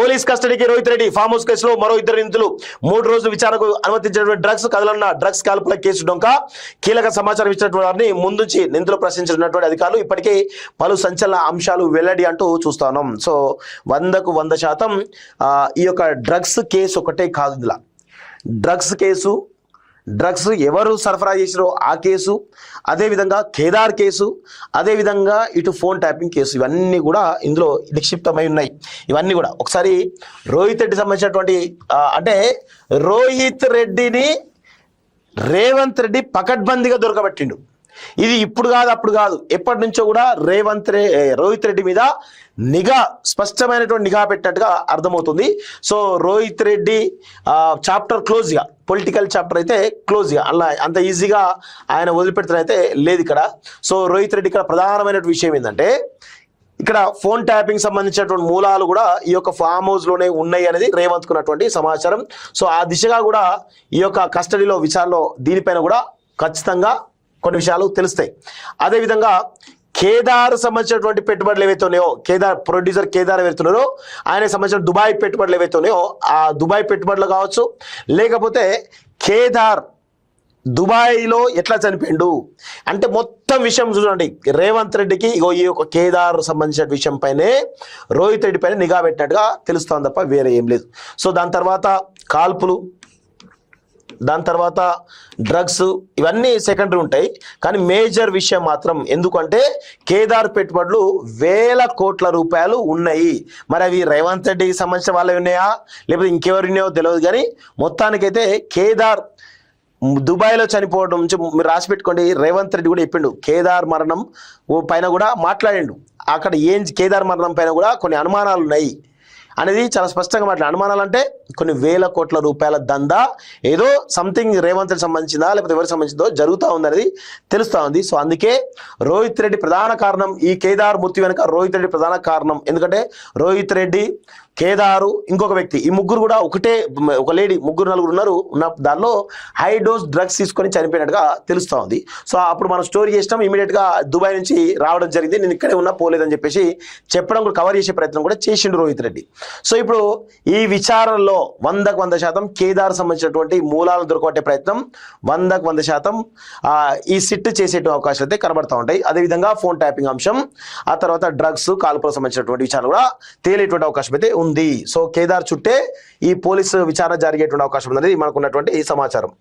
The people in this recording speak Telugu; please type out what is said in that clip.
పోలీస్ కస్టడీకి రోహిత్ రెడ్డి ఫామ్ హౌస్ కేసులో మరో ఇద్దరు నిందితులు 3 రోజులు విచారణకు అనుమతించినటువంటి డ్రగ్స్ కదలన్న డ్రగ్స్ కాల్పుల కేసు డొంక కీలక సమాచారం ఇచ్చినటువంటి వారిని ముందుంచి నిందితులు ప్రశ్నించినటువంటి అధికారులు ఇప్పటికే పలు సంచలన అంశాలు వెల్లడి అంటూ చూస్తున్నాం. సో 100కు 100% ఈ యొక్క డ్రగ్స్ కేసు ఒకటే కాదు, ఇలా డ్రగ్స్ కేసు, డ్రగ్స్ ఎవరు సరఫరా చేసిరో ఆ కేసు, అదేవిధంగా కేదార్ కేసు, అదేవిధంగా ఇటు ఫోన్ ట్యాపింగ్ కేసు, ఇవన్నీ కూడా ఇందులో నిక్షిప్తమై ఉన్నాయి. ఇవన్నీ కూడా ఒకసారి రోహిత్ రెడ్డి సంబంధించినటువంటి అంటే రోహిత్ రెడ్డిని రేవంత్ రెడ్డి పకడ్బందీగా దొరకబట్టిండు. ఇది ఇప్పుడు కాదు అప్పుడు కాదు, ఎప్పటి నుంచో కూడా రోహిత్ రెడ్డి మీద నిఘా, స్పష్టమైనటువంటి నిఘా పెట్టినట్టుగా అర్థమవుతుంది. సో రోహిత్ రెడ్డి చాప్టర్ క్లోజ్గా, పొలిటికల్ చాప్టర్ అయితే క్లోజ్గా, అలా అంత ఈజీగా ఆయన వదిలిపెడుతున్నైతే లేదు ఇక్కడ. సో రోహిత్ రెడ్డి ఇక్కడ ప్రధానమైనటువంటి విషయం ఏంటంటే ఇక్కడ ఫోన్ ట్యాపింగ్ సంబంధించినటువంటి మూలాలు కూడా ఈ యొక్క ఫామ్ హౌస్ లోనే ఉన్నాయి అనేది రేవంత్ కున్నటువంటి సమాచారం. సో ఆ దిశగా కూడా ఈ యొక్క కస్టడీలో విచారణలో దీనిపైన కూడా ఖచ్చితంగా కొన్ని విషయాలు తెలుస్తాయి. అదేవిధంగా కేదార్ సంబంధించినటువంటి పెట్టుబడులు ఏవైతే ఉన్నాయో, కేదార్ ప్రొడ్యూసర్ కేదార్ ఎవరైతున్నారో ఆయనకు సంబంధించిన దుబాయ్ పెట్టుబడులు ఏవైతే ఉన్నాయో ఆ దుబాయ్ పెట్టుబడులు కావచ్చు, లేకపోతే కేదార్ దుబాయ్లో ఎట్లా చనిపోయిండు అంటే మొత్తం విషయం చూడండి. రేవంత్ రెడ్డికి ఈ యొక్క కేదార్ సంబంధించిన విషయం పైనే రోహిత్ రెడ్డి పైన నిఘా పెట్టినట్టుగా తెలుస్తుంది తప్ప వేరే ఏం లేదు. సో దాని తర్వాత కాల్పులు, దాని తర్వాత డ్రగ్స్, ఇవన్నీ సెకండరీ ఉంటాయి. కానీ మేజర్ విషయం మాత్రం, ఎందుకంటే కేదార్ పెట్టుబడులు వేల కోట్ల రూపాయలు ఉన్నాయి. మరి అవి రేవంత్ రెడ్డికి సంబంధించిన వాళ్ళవి ఉన్నాయా లేకపోతే ఇంకెవరు ఉన్నాయో తెలియదు. కానీ మొత్తానికైతే కేదార్ దుబాయ్లో చనిపోవడం నుంచి మీరు రాసి పెట్టుకోండి. రేవంత్ రెడ్డి కూడా చెప్పిండు కేదార్ మరణం పైన కూడా మాట్లాడిండు. అక్కడ కేదార్ మరణం పైన కూడా కొన్ని అనుమానాలు ఉన్నాయి అనేది చాలా స్పష్టంగా మాట్లాడు. అనుమానాలు అంటే కొన్ని వేల కోట్ల రూపాయల దందా ఏదో సంథింగ్ రేవంత్ రెడ్డి సంబంధించిందా లేకపోతే ఎవరికి సంబంధించిందో జరుగుతూ ఉంది అనేది తెలుస్తూ ఉంది. సో అందుకే రోహిత్ రెడ్డి ప్రధాన కారణం, ఈ కేదార్ మృతి వెనుక రోహిత్ రెడ్డి ప్రధాన కారణం. ఎందుకంటే రోహిత్ రెడ్డి, కేదారు, ఇంకొక వ్యక్తి, ఈ ముగ్గురు కూడా ఒక లేడీ, ముగ్గురు నలుగురు ఉన్నారు. దానిలో హై డోస్ డ్రగ్స్ తీసుకొని చనిపోయినట్టుగా తెలుస్తూ ఉంది. సో అప్పుడు మనం స్టోరీ చేసినాం, ఇమీడియట్గా దుబాయ్ నుంచి రావడం జరిగింది, నేను ఇక్కడే ఉన్నా పోలేదని చెప్పేసి చెప్పడం కూడా, కవర్ చేసే ప్రయత్నం కూడా చేసిండు రోహిత్ రెడ్డి. సో ఇప్పుడు ఈ విచారణలో 100కు 100% కేదార్ సంబంధించినటువంటి మూలాలను దొరకబట్టే ప్రయత్నం 100కు 100% ఈ సిట్ చేసే అవకాశాలు అయితే కనబడతా ఉంటాయి. అదేవిధంగా ఫోన్ ట్యాపింగ్ అంశం, ఆ తర్వాత డ్రగ్స్ కాల్పులకు సంబంధించినటువంటి విచారణ కూడా తేలేటువంటి అవకాశం అయితే ఉంది. సో కేదార్ చుట్టే ఈ పోలీసు విచారణ జరిగేటువంటి అవకాశం ఉందనేది మనకున్నటువంటి ఈ సమాచారం.